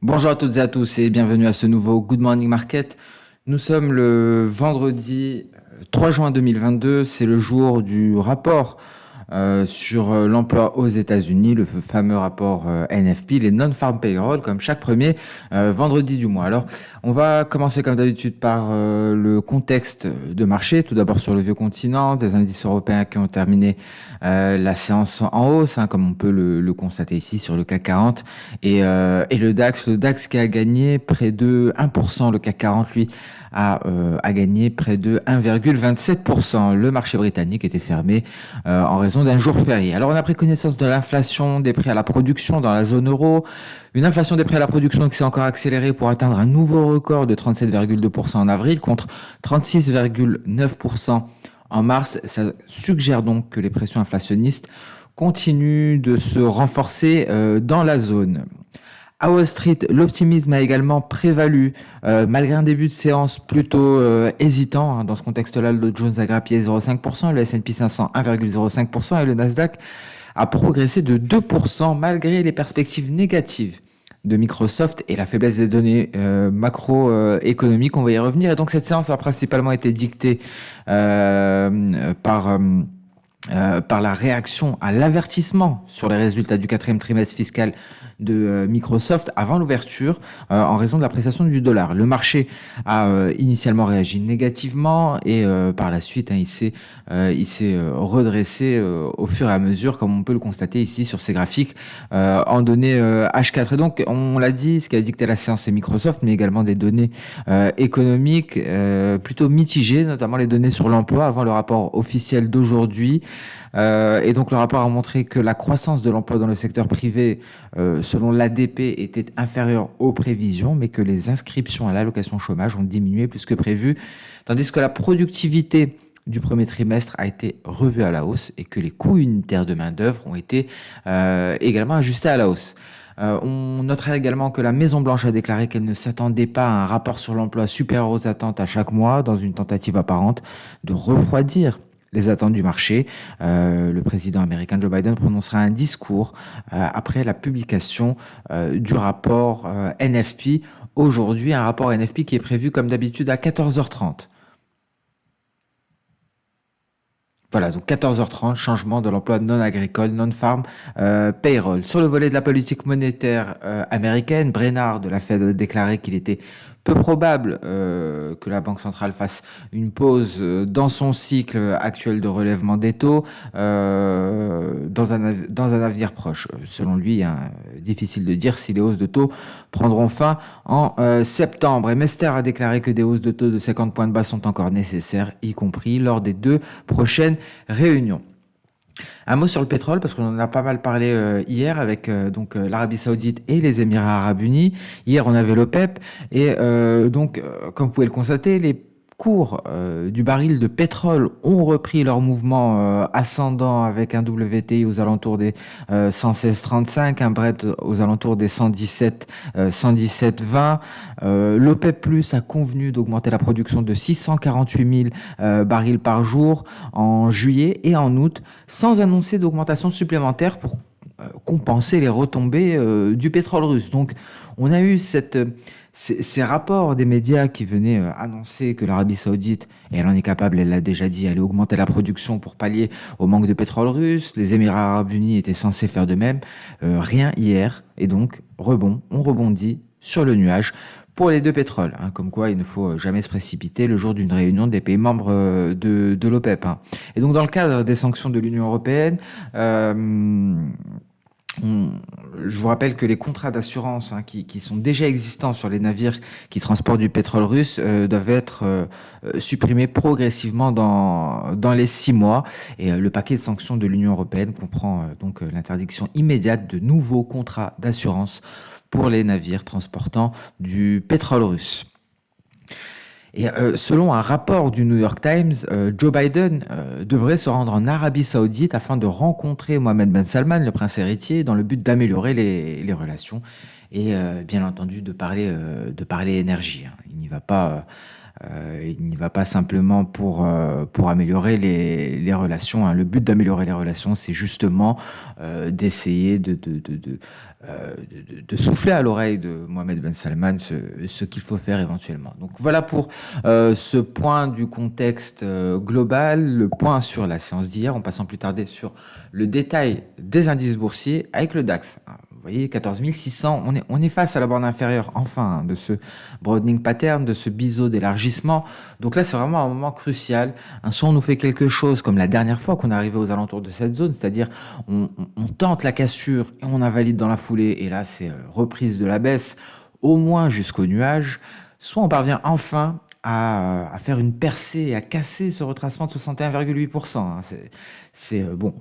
Bonjour à toutes et à tous et bienvenue à ce nouveau Good Morning Market. Nous sommes le vendredi 3 juin 2022, c'est le jour du rapport sur l'emploi aux États-Unis, le fameux rapport NFP, les Non-Farm Payroll, comme chaque premier vendredi du mois. Alors, on va commencer comme d'habitude par le contexte de marché. Tout d'abord sur le vieux continent, des indices européens qui ont terminé la séance en hausse, comme on peut le constater ici sur le CAC 40 et le DAX qui a gagné près de 1%, le CAC 40 lui a gagné près de 1,27%. Le marché britannique était fermé en raison d'un jour férié. Alors on a pris connaissance de l'inflation des prix à la production dans la zone euro, une inflation des prix à la production qui s'est encore accélérée pour atteindre un nouveau record de 37,2% en avril contre 36,9% en mars. Ça suggère donc que les pressions inflationnistes continuent de se renforcer dans la zone. À Wall Street, l'optimisme a également prévalu, malgré un début de séance plutôt hésitant. Dans ce contexte-là, le Dow Jones a grappillé 0,5%, le S&P 500 1,05% et le Nasdaq a progressé de 2% malgré les perspectives négatives de Microsoft et la faiblesse des données macroéconomiques. On va y revenir. Et donc cette séance a principalement été dictée par la réaction à l'avertissement sur les résultats du quatrième trimestre fiscal de Microsoft avant l'ouverture en raison de l'appréciation du dollar. Le marché a initialement réagi négativement et par la suite il s'est redressé au fur et à mesure, comme on peut le constater ici sur ces graphiques en données H4. Et donc on l'a dit, ce qui a dicté la séance c'est Microsoft, mais également des données économiques plutôt mitigées, notamment les données sur l'emploi avant le rapport officiel d'aujourd'hui. Et donc le rapport a montré que la croissance de l'emploi dans le secteur privé, selon l'ADP, était inférieure aux prévisions, mais que les inscriptions à l'allocation chômage ont diminué plus que prévu, tandis que la productivité du premier trimestre a été revue à la hausse et que les coûts unitaires de main-d'œuvre ont été également ajustés à la hausse. On notera également que la Maison-Blanche a déclaré qu'elle ne s'attendait pas à un rapport sur l'emploi supérieur aux attentes à chaque mois, dans une tentative apparente de refroidir les attentes du marché. Le président américain Joe Biden prononcera un discours après la publication du rapport NFP. Aujourd'hui, un rapport NFP qui est prévu comme d'habitude à 14h30. Voilà, donc 14h30, changement de l'emploi non agricole, non-farm, payroll. Sur le volet de la politique monétaire américaine, Brainard de la Fed a déclaré qu'il était peu probable que la Banque centrale fasse une pause dans son cycle actuel de relèvement des taux dans un avenir proche. Selon lui, difficile de dire si les hausses de taux prendront fin en septembre. Et Mester a déclaré que des hausses de taux de 50 points de base sont encore nécessaires, y compris lors des 2 prochaines réunions. Un mot sur le pétrole, parce qu'on en a pas mal parlé hier avec l'Arabie Saoudite et les Émirats Arabes Unis. Hier, on avait l'OPEP et comme vous pouvez le constater, les cours du baril de pétrole ont repris leur mouvement ascendant avec un WTI aux alentours des 116,35, un Brent aux alentours des 117,20. L'OPEP+ a convenu d'augmenter la production de 648 000 barils par jour en juillet et en août, sans annoncer d'augmentation supplémentaire pour compenser les retombées du pétrole russe. Donc on a eu ces rapports des médias qui venaient annoncer que l'Arabie Saoudite, et elle en est capable, elle l'a déjà dit, allait augmenter la production pour pallier au manque de pétrole russe. Les Émirats Arabes Unis étaient censés faire de même. Rien hier. Et donc, on rebondit sur le nuage pour les deux pétroles. Comme quoi, il ne faut jamais se précipiter le jour d'une réunion des pays membres de l'OPEP. Et donc, dans le cadre des sanctions de l'Union européenne, je vous rappelle que les contrats d'assurance qui sont déjà existants sur les navires qui transportent du pétrole russe doivent être supprimés progressivement dans les 6 mois. Et le paquet de sanctions de l'Union européenne comprend donc l'interdiction immédiate de nouveaux contrats d'assurance pour les navires transportant du pétrole russe. Et selon un rapport du New York Times, Joe Biden devrait se rendre en Arabie Saoudite afin de rencontrer Mohammed Ben Salman, le prince héritier, dans le but d'améliorer les relations et bien entendu de parler énergie. Il n'y va pas Il n'y va pas simplement pour améliorer les relations, hein. Le but d'améliorer les relations, c'est justement d'essayer de souffler à l'oreille de Mohamed Ben Salman ce qu'il faut faire éventuellement. Donc voilà pour ce point du contexte global, le point sur la séance d'hier. On passe sans plus tarder sur le détail des indices boursiers avec le DAX. Vous voyez, 14 600, on est face à la borne inférieure, enfin, hein, de ce broadening pattern, de ce biseau d'élargissement. Donc là, c'est vraiment un moment crucial. Soit on nous fait quelque chose comme la dernière fois qu'on est arrivé aux alentours de cette zone, c'est-à-dire on tente la cassure et on invalide dans la foulée, et là, c'est reprise de la baisse, au moins jusqu'au nuage. Soit on parvient enfin à faire une percée et à casser ce retracement de 61,8%. Hein. Bon.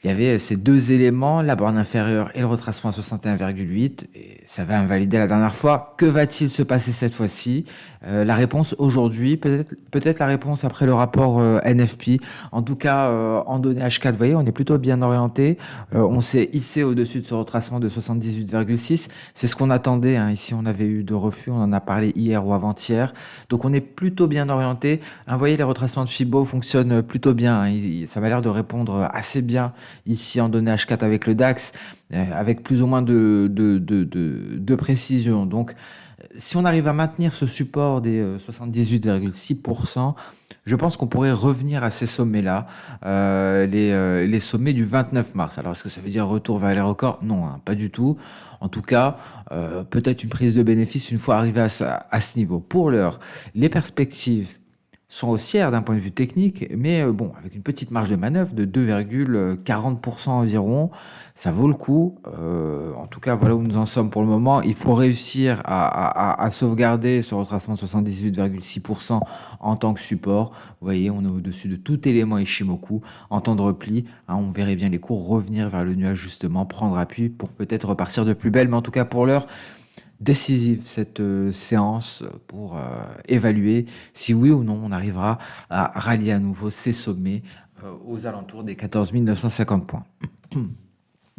Il y avait ces deux éléments, la borne inférieure et le retracement à 61,8, et ça va invalider la dernière fois. Que va-t-il se passer cette fois-ci? La réponse aujourd'hui, peut-être la réponse après le rapport NFP. En tout cas, en données H4, vous voyez, on est plutôt bien orienté. On s'est hissé au-dessus de ce retracement de 78,6. C'est ce qu'on attendait, hein. Ici, on avait eu de refus, on en a parlé hier ou avant-hier. Donc, on est plutôt bien orienté. Vous voyez, les retracements de Fibo fonctionnent plutôt bien, hein. Ça m'a l'air de répondre assez bien ici en données H4 avec le DAX, avec plus ou moins de précision. Donc, si on arrive à maintenir ce support des 78,6%, je pense qu'on pourrait revenir à ces sommets-là, les sommets du 29 mars. Alors, est-ce que ça veut dire retour vers les records? Non, hein, pas du tout. En tout cas, peut-être une prise de bénéfice une fois arrivé à ce niveau. Pour l'heure, les perspectives sont haussières d'un point de vue technique, mais bon, avec une petite marge de manœuvre de 2,40% environ, ça vaut le coup. En tout cas, voilà où nous en sommes pour le moment. Il faut réussir à sauvegarder ce retracement de 78,6% en tant que support. Vous voyez, on est au-dessus de tout élément Ishimoku. En temps de repli, hein, on verrait bien les cours revenir vers le nuage justement, prendre appui pour peut-être repartir de plus belle. Mais en tout cas, pour l'heure, décisive cette séance pour évaluer si oui ou non on arrivera à rallier à nouveau ces sommets aux alentours des 14 950 points.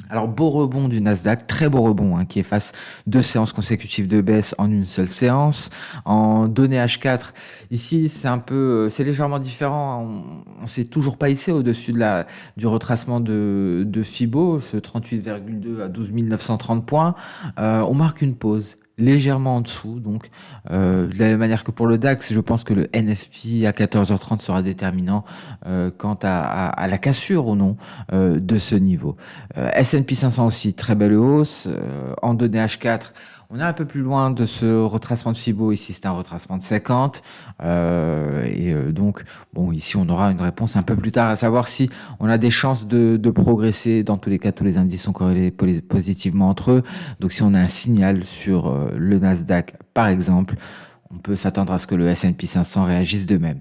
Alors, beau rebond du Nasdaq, très beau rebond, hein, qui efface 2 séances consécutives de baisse en une seule séance. En données H4, ici, c'est légèrement différent, hein. On s'est toujours pas hissé au-dessus du retracement de Fibo, ce 38,2 à 12 930 points. On marque une pause légèrement en dessous, donc de la même manière que pour le DAX, je pense que le NFP à 14h30 sera déterminant quant à la cassure ou non de ce niveau. S&P 500 aussi, très belle hausse. En données H4, on est un peu plus loin de ce retracement de Fibo. Ici, c'est un retracement de 50. Donc, bon, ici, on aura une réponse un peu plus tard, à savoir si on a des chances de progresser. Dans tous les cas, tous les indices sont corrélés positivement entre eux. Donc, si on a un signal sur le Nasdaq, par exemple, on peut s'attendre à ce que le S&P 500 réagisse de même.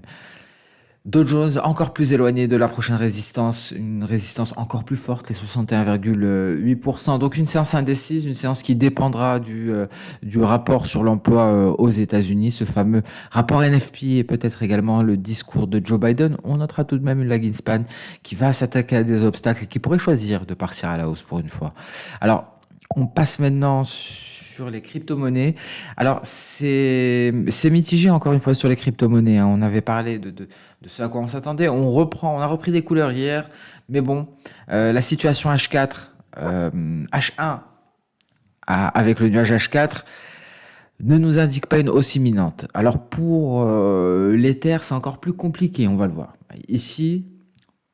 Dow Jones encore plus éloigné de la prochaine résistance, une résistance encore plus forte, les 61,8%. Donc une séance indécise, une séance qui dépendra du rapport sur l'emploi aux États-Unis, ce fameux rapport NFP, et peut-être également le discours de Joe Biden. On notera tout de même une lagging span qui va s'attaquer à des obstacles et qui pourrait choisir de partir à la hausse pour une fois. Alors, on passe maintenant sur les crypto-monnaies. Alors, c'est mitigé encore une fois sur les crypto-monnaies, hein. On avait parlé de ce à quoi on s'attendait. On a repris des couleurs hier, mais bon, la situation H4, H1 avec le nuage H4 ne nous indique pas une hausse imminente. Alors pour l'Ether, c'est encore plus compliqué, on va le voir. Ici,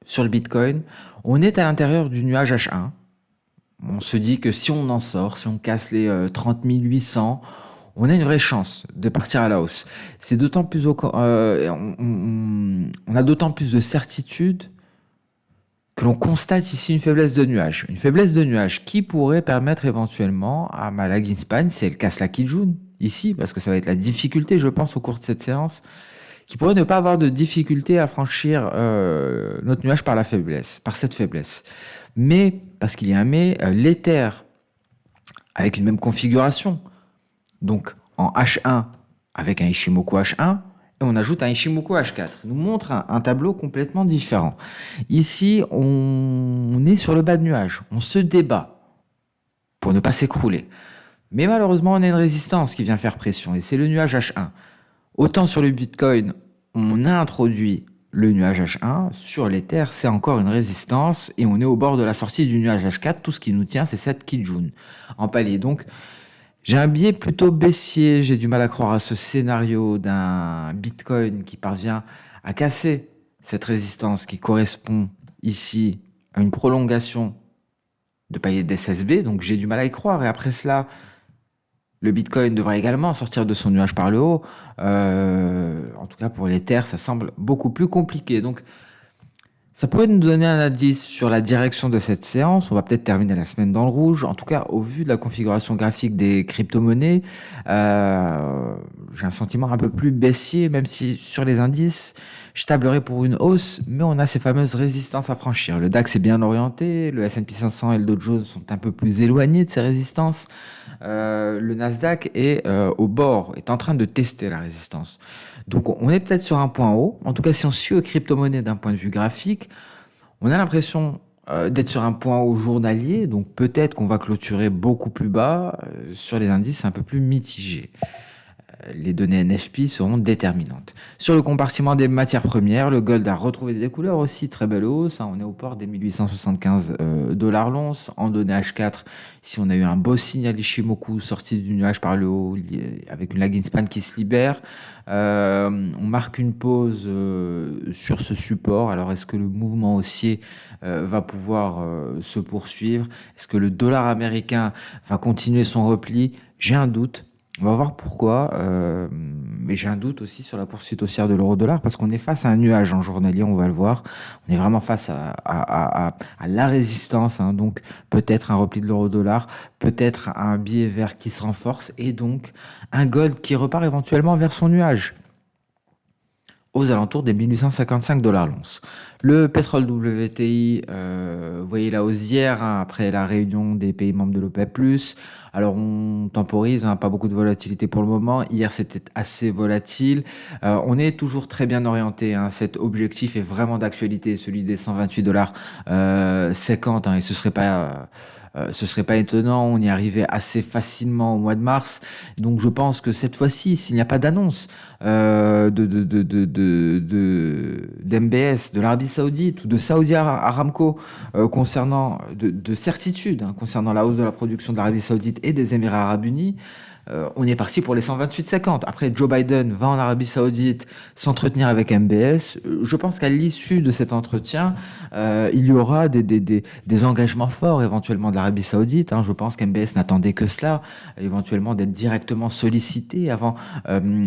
sur le Bitcoin, on est à l'intérieur du nuage H1. On se dit que si on en sort, si on casse les 30 800, on a une vraie chance de partir à la hausse. C'est d'autant plus on a d'autant plus de certitude que l'on constate ici une faiblesse de nuage. Une faiblesse de nuage qui pourrait permettre éventuellement à ma lagging span, si elle casse la Kijun, ici, parce que ça va être la difficulté, je pense, au cours de cette séance, qui pourrait ne pas avoir de difficulté à franchir notre nuage par cette faiblesse. Mais, parce qu'il y a un mais, l'Ether, avec une même configuration, donc en H1 avec un Ishimoku H1, et on ajoute un Ishimoku H4, nous montre un tableau complètement différent. Ici, on est sur le bas de nuage, on se débat pour ne pas s'écrouler. Mais malheureusement, on a une résistance qui vient faire pression, et c'est le nuage H1. Autant sur le Bitcoin, on a introduit le nuage H1, sur l'Ether, c'est encore une résistance et on est au bord de la sortie du nuage H4. Tout ce qui nous tient, c'est cette Kijun en palier. Donc, j'ai un biais plutôt baissier. J'ai du mal à croire à ce scénario d'un Bitcoin qui parvient à casser cette résistance qui correspond ici à une prolongation de palier d'SSB. Donc, j'ai du mal à y croire. Et après cela, le Bitcoin devrait également sortir de son nuage par le haut. En tout cas, pour l'Ether, ça semble beaucoup plus compliqué. Donc, ça pourrait nous donner un indice sur la direction de cette séance. On va peut-être terminer la semaine dans le rouge. En tout cas, au vu de la configuration graphique des crypto-monnaies, j'ai un sentiment un peu plus baissier, même si sur les indices, je tablerais pour une hausse, mais on a ces fameuses résistances à franchir. Le DAX est bien orienté, le S&P 500 et le Dow Jones sont un peu plus éloignés de ces résistances. Le Nasdaq est au bord, est en train de tester la résistance. Donc on est peut-être sur un point haut. En tout cas, si on suit aux crypto-monnaies d'un point de vue graphique, on a l'impression d'être sur un point haut journalier. Donc peut-être qu'on va clôturer beaucoup plus bas. Sur les indices, c'est un peu plus mitigé. Les données NFP seront déterminantes. Sur le compartiment des matières premières, le gold a retrouvé des couleurs aussi, très belle hausse. On est au port des 1875 dollars l'once. En données H4, ici on a eu un beau signal Ishimoku sorti du nuage par le haut avec une lagging span qui se libère. On marque une pause sur ce support. Alors est-ce que le mouvement haussier va pouvoir se poursuivre? Est-ce que le dollar américain va continuer son repli? J'ai un doute. On va voir pourquoi, mais j'ai un doute aussi sur la poursuite haussière de l'euro-dollar parce qu'on est face à un nuage en journalier, on va le voir. On est vraiment face à la résistance, hein, donc peut-être un repli de l'euro-dollar, peut-être un biais vert qui se renforce et donc un gold qui repart éventuellement vers son nuage aux alentours des 1855 dollars l'once. Le pétrole WTI, vous voyez la hausse hier, hein, après la réunion des pays membres de l'OPEP+. Alors on temporise, hein, pas beaucoup de volatilité pour le moment. Hier c'était assez volatile. On est toujours très bien orienté, hein. Cet objectif est vraiment d'actualité, celui des 128 dollars 50, hein, et ce serait pas étonnant, on y arrivait assez facilement au mois de mars. Donc je pense que cette fois-ci, s'il n'y a pas d'annonce d'MBS, de l'Arabie Saoudite ou de Saudi Aramco concernant de certitude, hein, concernant la hausse de la production de l'Arabie Saoudite et des Émirats Arabes Unis, on est parti pour les 128,50. Après, Joe Biden va en Arabie Saoudite s'entretenir avec MBS. Je pense qu'à l'issue de cet entretien, il y aura des engagements forts éventuellement de l'Arabie Saoudite, hein. Je pense qu'MBS n'attendait que cela, éventuellement d'être directement sollicité avant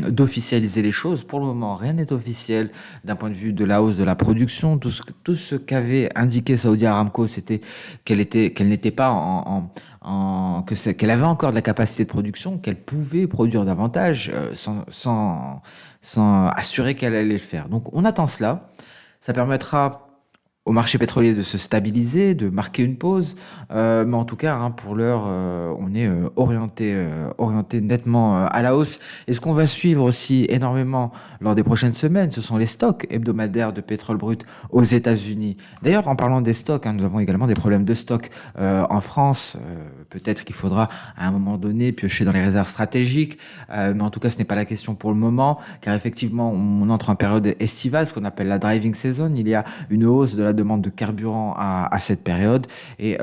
d'officialiser les choses. Pour le moment, rien n'est officiel d'un point de vue de la hausse de la production. Tout ce qu'avait indiqué Saudi Aramco, c'était qu'elle n'était pas qu'elle avait encore de la capacité de production, qu'elle pouvait produire davantage sans assurer qu'elle allait le faire. Donc on attend cela. Ça permettra au marché pétrolier de se stabiliser, de marquer une pause. Mais en tout cas, hein, pour l'heure, on est orienté nettement à la hausse. Et ce qu'on va suivre aussi énormément lors des prochaines semaines, ce sont les stocks hebdomadaires de pétrole brut aux États-Unis. D'ailleurs, en parlant des stocks, hein, nous avons également des problèmes de stock en France. Peut-être qu'il faudra à un moment donné piocher dans les réserves stratégiques. Mais en tout cas, ce n'est pas la question pour le moment, car effectivement, on entre en période estivale, ce qu'on appelle la driving season. Il y a une hausse de la demande de carburant à cette période. Et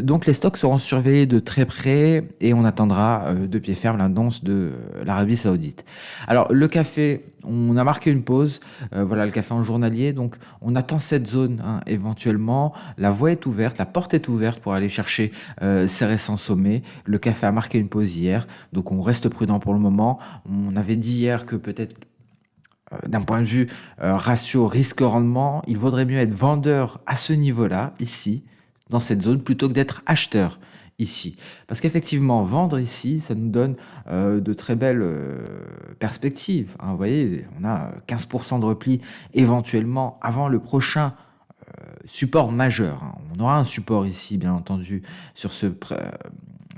donc les stocks seront surveillés de très près et on attendra de pied ferme l'annonce de l'Arabie Saoudite. Alors le café, on a marqué une pause. Voilà le café en journalier. Donc on attend cette zone, hein, éventuellement. La voie est ouverte, la porte est ouverte pour aller chercher ces récents sommets. Le café a marqué une pause hier. Donc on reste prudent pour le moment. On avait dit hier que peut-être d'un point de vue ratio risque-rendement, il vaudrait mieux être vendeur à ce niveau-là, ici, dans cette zone, plutôt que d'être acheteur ici. Parce qu'effectivement, vendre ici, ça nous donne de très belles perspectives, hein. Vous voyez, on a 15% de repli éventuellement avant le prochain support majeur, hein. On aura un support ici, bien entendu, sur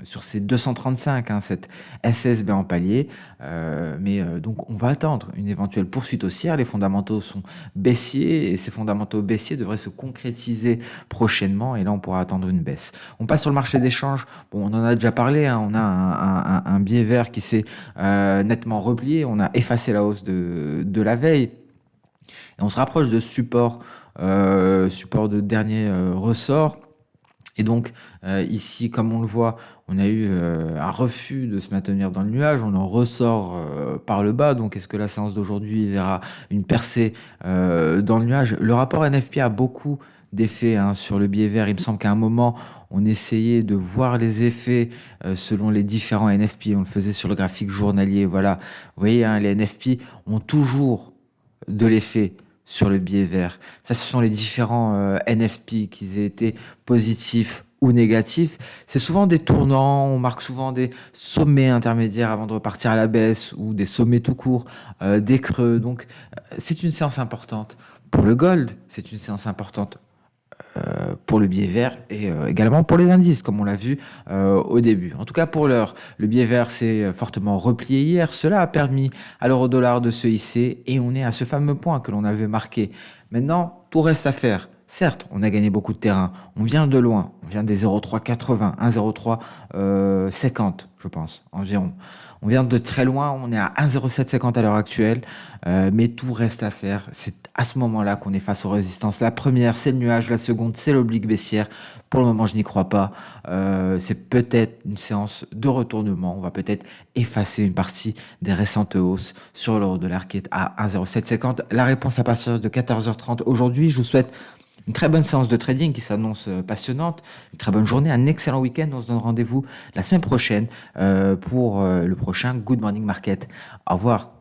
sur ces 235, hein, cette SSB en palier. Donc, on va attendre une éventuelle poursuite haussière. Les fondamentaux sont baissiers et ces fondamentaux baissiers devraient se concrétiser prochainement. Et là, on pourra attendre une baisse. On passe sur le marché d'échange. Bon, on en a déjà parlé, hein. On a un biais vert qui s'est nettement replié. On a effacé la hausse de la veille. Et on se rapproche de support de dernier ressort. Et donc, ici, comme on le voit, on a eu un refus de se maintenir dans le nuage. On en ressort par le bas. Donc, est-ce que la séance d'aujourd'hui verra une percée dans le nuage? Le rapport NFP a beaucoup d'effets, hein, sur le biais vert. Il me semble qu'à un moment, on essayait de voir les effets selon les différents NFP. On le faisait sur le graphique journalier. Voilà. Vous voyez, hein, les NFP ont toujours de l'effet sur le biais vert. Ça, ce sont les différents NFP, qu'ils aient été positifs ou négatifs. C'est souvent des tournants, on marque souvent des sommets intermédiaires avant de repartir à la baisse ou des sommets tout court, des creux. Donc, c'est une séance importante pour le gold, c'est une séance importante pour le biais vert et également pour les indices, comme on l'a vu au début. En tout cas, pour l'heure, le biais vert s'est fortement replié hier. Cela a permis à l'euro-dollar de se hisser et on est à ce fameux point que l'on avait marqué. Maintenant, tout reste à faire. Certes, on a gagné beaucoup de terrain. On vient de loin. On vient des 0,380, 1,0350, je pense, environ. On vient de très loin. On est à 1,0750 à l'heure actuelle. Mais tout reste à faire. C'est à ce moment-là qu'on est face aux résistances. La première, c'est le nuage. La seconde, c'est l'oblique baissière. Pour le moment, je n'y crois pas. C'est peut-être une séance de retournement. On va peut-être effacer une partie des récentes hausses sur l'euro-dollar qui est à 1,0750. La réponse à partir de 14h30 aujourd'hui. Je vous souhaite une très bonne séance de trading qui s'annonce passionnante, une très bonne journée, un excellent week-end. On se donne rendez-vous la semaine prochaine pour le prochain Good Morning Market. Au revoir.